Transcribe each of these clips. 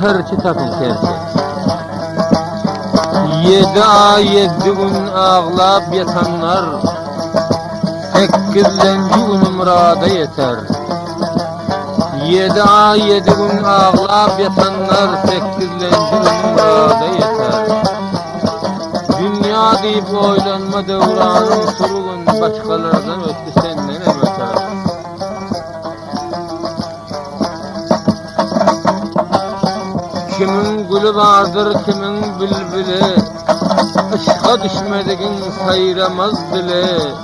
Herçi tapın terçi. 7 ay 7 gün ağlap yatanlar 8-nji güni murada yeter. 7 ay 7 gün ağlap yatanlar 8-nji güni murada yeter. Dünya deyip oylanma devranın surgun başkalardan öttü senden öter. Kimin gülü vardır, kimin bülbülü, ışığa düşmediğin sayramaz dili,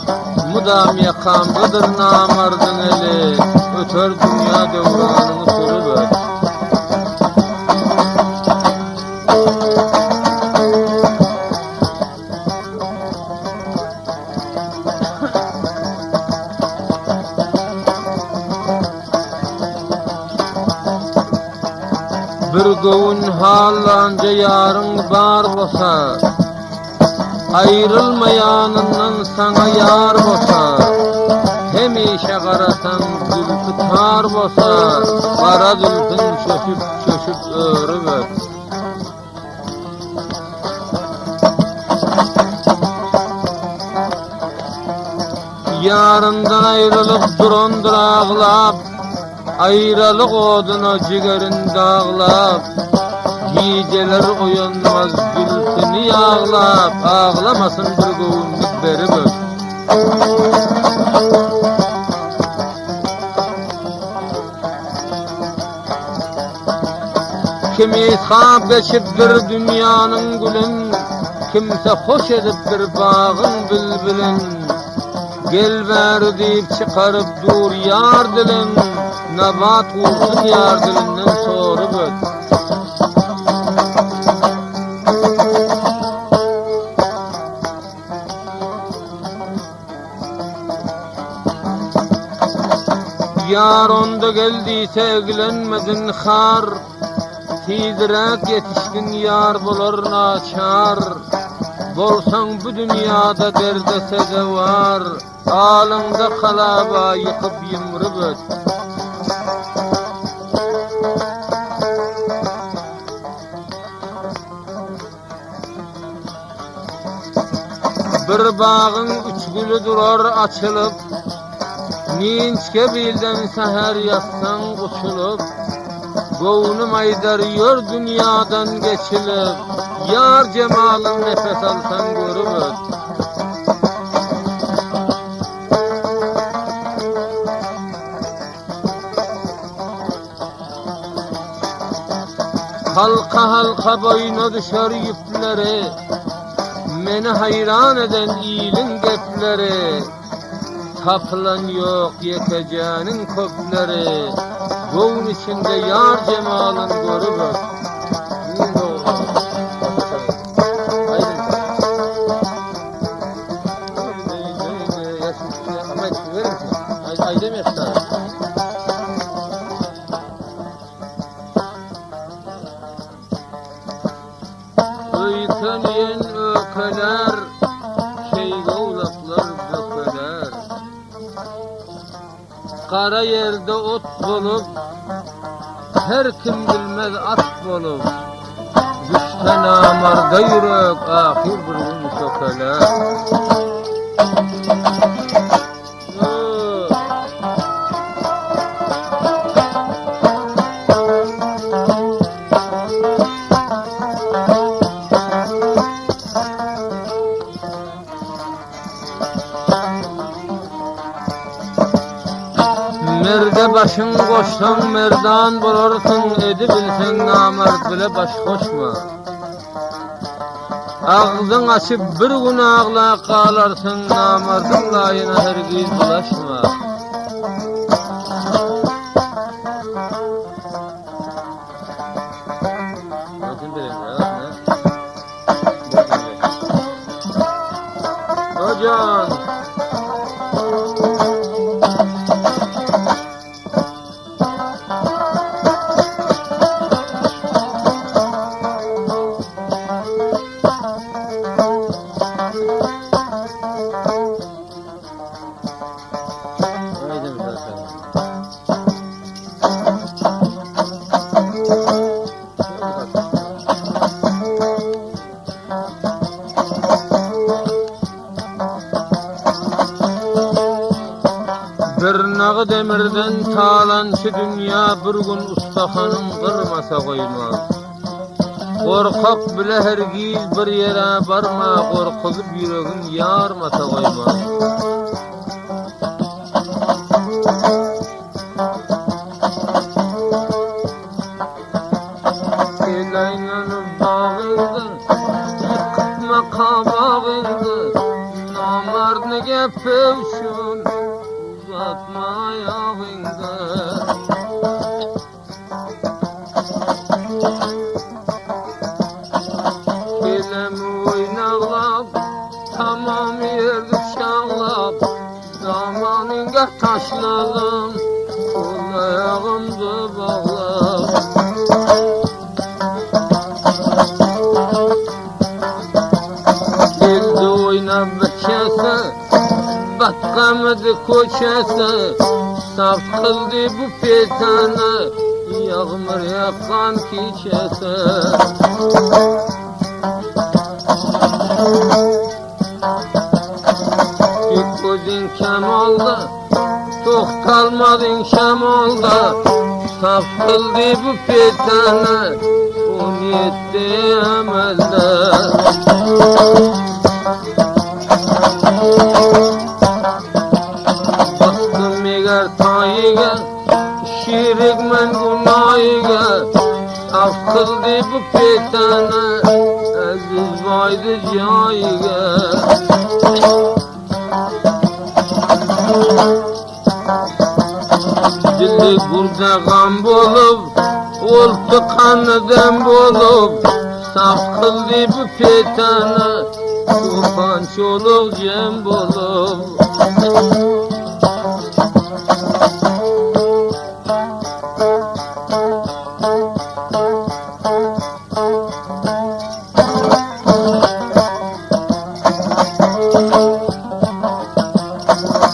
mudam yakamdadır namardın eli, öter dünya devranını sürüver. Bir gowun hallanca yarın bar bosa, ayrılmayanından sana yar bosa, hemişe karasan zülfü tar bosa, kara zülfün çöşüp örüver. Yarından ayrılıp durandır ağlap, ayrılık oduna cigerin dağlap, geceler uyanmaz gülsünü yağlap, ağlamasın bir gövünlük beri bök. Kimi sahab geçipdir dünyanın gülün, kimse hoş edipdir bağın bülbülün, gel ver deyip çıkarıp dur yar dilin, nabat vursun yar dilinden soru bök. Yar onda geldiyse evlenmedin har, tizrek yetişkin yar bulur naçar, bolsan bu dünyada derdese de var, alında kalaba yıkıp yımrı bök. Bir bağın üç gülü durar açılıp, ninçke bilden seher yatsan uçulup, gowunum aydar dünyadan geçilip, yar cemalın nefes alsan görüp. Halka halka boyuna düşer yüpleri, meni hayran eden iyilin gepleri, tapılan yok yekeceğinin köpleri, gowun içinde yar cemalın görüp. Öyteniyen ökeler, şeyge ulaklar dökeler, kara yerde ot bulup, her kim bilmez at bulup, güçten amarda yürek, ahir bir gün sökeler. Merde başın koşsan merdan bulursun, edi bilsen namert bile baş koşma. Ağzın açıp bir gün ağla kalarsın, namerdin layına hergiz bulaşma. Hocam Tırnağı demirden talançı dünya bir gün ustahanın kırmasa koymaz. Korkak bile hergiz bir yere barma, korkuzup yüreğin yarmasa koymaz. Gelaynanı bağıydı, yıkıtma kabağıydı, namardını gepevşun, uzatma ayağıydı. Kelemi oynağlap, tamam yerdi şağlap, zamanınga taşladım, kol ayağımdı bağlap. Geldi oynab beçesi, batqamidi ko'chasi, saf qildi bu petani, yağmur yaqqan kechasi. Ko'zing kamolda, to'xtalmading shamolda, saf qildi bu petani, 17 amalda. Bastım eğer tayiga, şirikmen gunayiga, saf qildi bu petani, aziz boydi joyiga. Dili gurda gam bolup, oltu qanidan bolup, saf qildi bu petani, tufan çoluk jem bolup.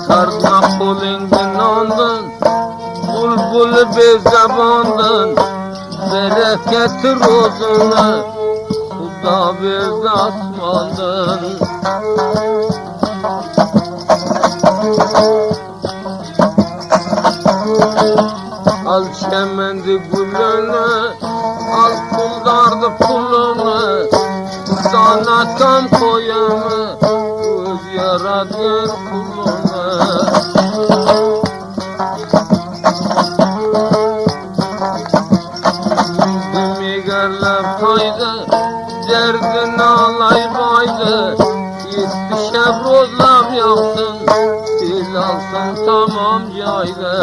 Sarma qo'lingdan ondan, bulbul bezabondan, bereket rozuna, Xudo berdi osmondan. Al chemendi gulini, al puldardi pulini, Xudodan atam qo'yami, o'z yaratgan qulini. Egarlar toyda, derdini alay boyda, yetişep rozlab yoqsin, dil alsın tamam joyda.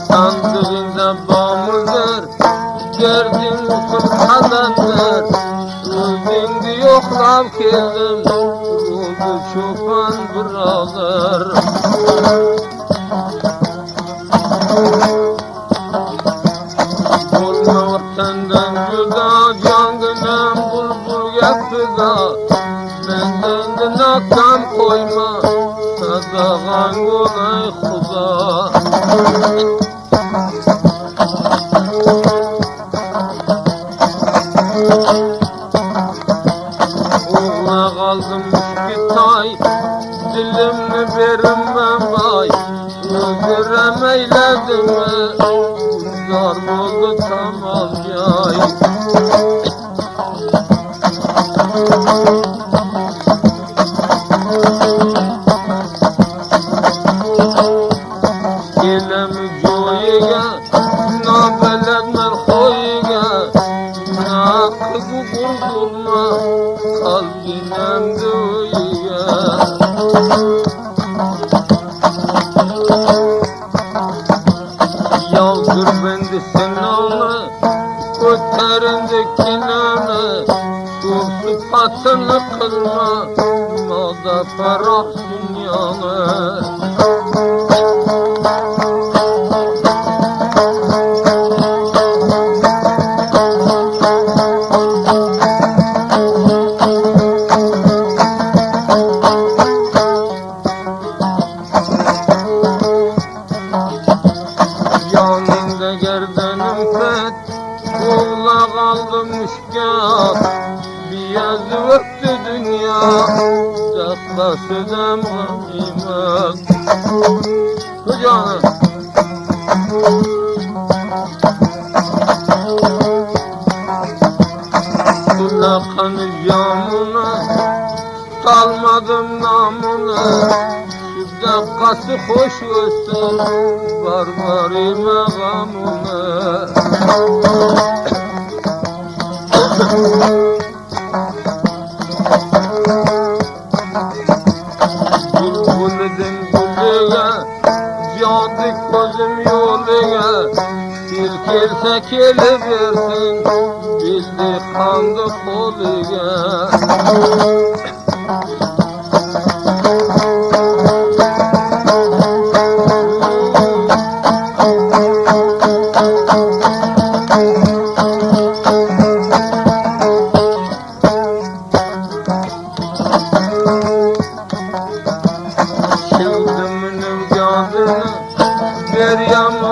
Sandığında bağımlıdır, gördüm usul kadandır, özüngdi yoklab keldim, ruhu çoban buralar. Olma vattandan juda, jangınan bulbul yapıda, benden de nakam koyma, sadağan olay Xudo. Oğla kaldım müşkitay, dilimni verim ben bay, öldürem eyledim mi, zar oldu tamam jay. Gelemi joyiga, nabeled men khoyiga, naqı gurgurma, kalbinem döyiga. Yavdur bendi senanı, ko'tarindi kinani, bu sıfatını kılma, moda farah dünyani. öptü dünya, dakikası demğanıma. Canım. Lakanı camına, salmadım namına. Şu dakikası hoş olsun, barbarı megamına. Bülbülüdün gülüge, cadı gözüm yoluga. Kirkirse keliversin, bildi kandı koluga. Sevdiminin cadını, Meryem